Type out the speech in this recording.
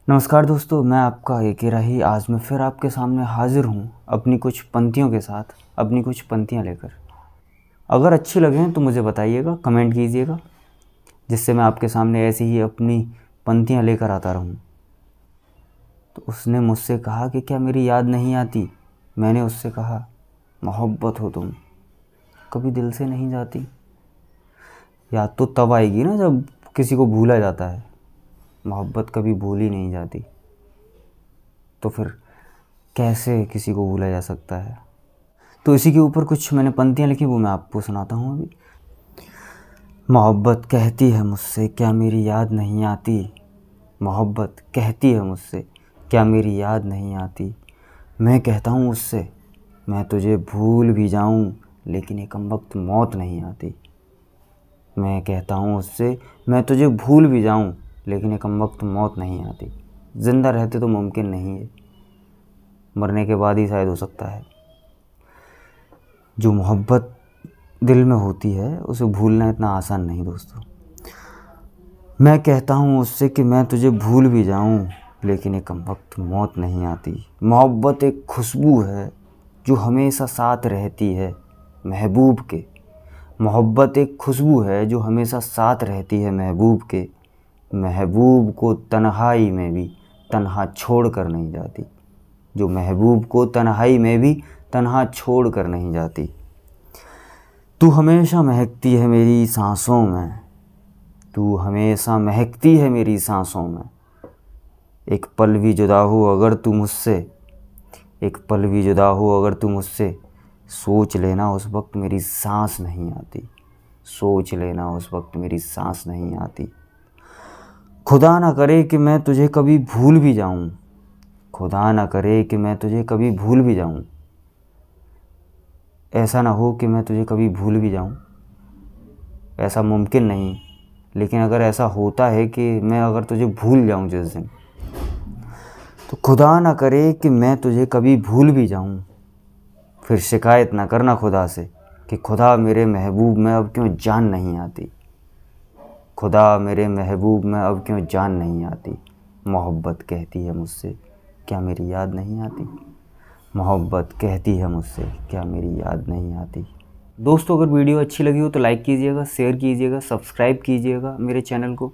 नमस्कार दोस्तों, मैं आपका एके राही आज मैं फिर आपके सामने हाजिर हूँ अपनी कुछ पंक्तियों के साथ, अपनी कुछ पंक्तियाँ लेकर। अगर अच्छी लगें तो मुझे बताइएगा, कमेंट कीजिएगा, जिससे मैं आपके सामने ऐसे ही अपनी पंक्तियाँ लेकर आता रहूँ। तो उसने मुझसे कहा कि क्या मेरी याद नहीं आती। मैंने उससे कहा, मोहब्बत हो तुम, कभी दिल से नहीं जाती। याद तो तब आएगी ना जब किसी को भूला जाता है, मोहब्बत कभी भूली नहीं जाती। तो फिर कैसे किसी को भूला जा सकता है। तो इसी के ऊपर कुछ मैंने पंक्तियाँ लिखी, वो मैं आपको सुनाता हूँ अभी। मोहब्बत कहती है मुझसे, क्या मेरी याद नहीं आती। मोहब्बत कहती है मुझसे, क्या मेरी याद नहीं आती। मैं कहता हूँ उससे, मैं तुझे भूल भी जाऊँ, लेकिन एक वक्त मौत नहीं आती। मैं कहता हूँ उससे, मैं तुझे भूल भी जाऊँ, लेकिन एक वक्त मौत नहीं आती। ज़िंदा रहते तो मुमकिन नहीं है, मरने के बाद ही शायद हो सकता है। जो मोहब्बत दिल में होती है उसे भूलना इतना आसान नहीं दोस्तों। मैं कहता हूँ उससे कि मैं तुझे भूल भी जाऊँ, लेकिन एक वक्त मौत नहीं आती। मोहब्बत एक खुशबू है जो हमेशा साथ रहती है महबूब के। मोहब्बत एक खुशबू है जो हमेशा साथ रहती है महबूब के। महबूब को तन्हाई में भी तन्हा छोड़ कर नहीं जाती। जो महबूब को तन्हाई में भी तन्हा छोड़ कर नहीं जाती। तू हमेशा महकती है मेरी सांसों में, तू हमेशा महकती है मेरी सांसों में। एक पल भी जुदा हो अगर तू मुझसे, एक पल भी जुदा हो अगर तू मुझसे, सोच लेना उस वक्त मेरी सांस नहीं आती। सोच लेना उस वक्त मेरी सांस नहीं आती। खुदा ना करे कि मैं तुझे कभी भूल भी जाऊं, खुदा ना करे कि मैं तुझे कभी भूल भी जाऊं। ऐसा ना हो कि मैं तुझे कभी भूल भी जाऊं। ऐसा मुमकिन नहीं, लेकिन अगर ऐसा होता है कि मैं अगर तुझे भूल जाऊं जिस दिन, तो खुदा ना करे कि मैं तुझे कभी भूल भी जाऊं। फिर शिकायत ना करना खुदा से कि खुदा मेरे महबूब में अब क्यों जान नहीं आती। खुदा मेरे महबूब में अब क्यों जान नहीं आती। मोहब्बत कहती है मुझसे, क्या मेरी याद नहीं आती। मोहब्बत कहती है मुझसे, क्या मेरी याद नहीं आती। दोस्तों, अगर वीडियो अच्छी लगी हो तो लाइक कीजिएगा, शेयर कीजिएगा, सब्सक्राइब कीजिएगा मेरे चैनल को।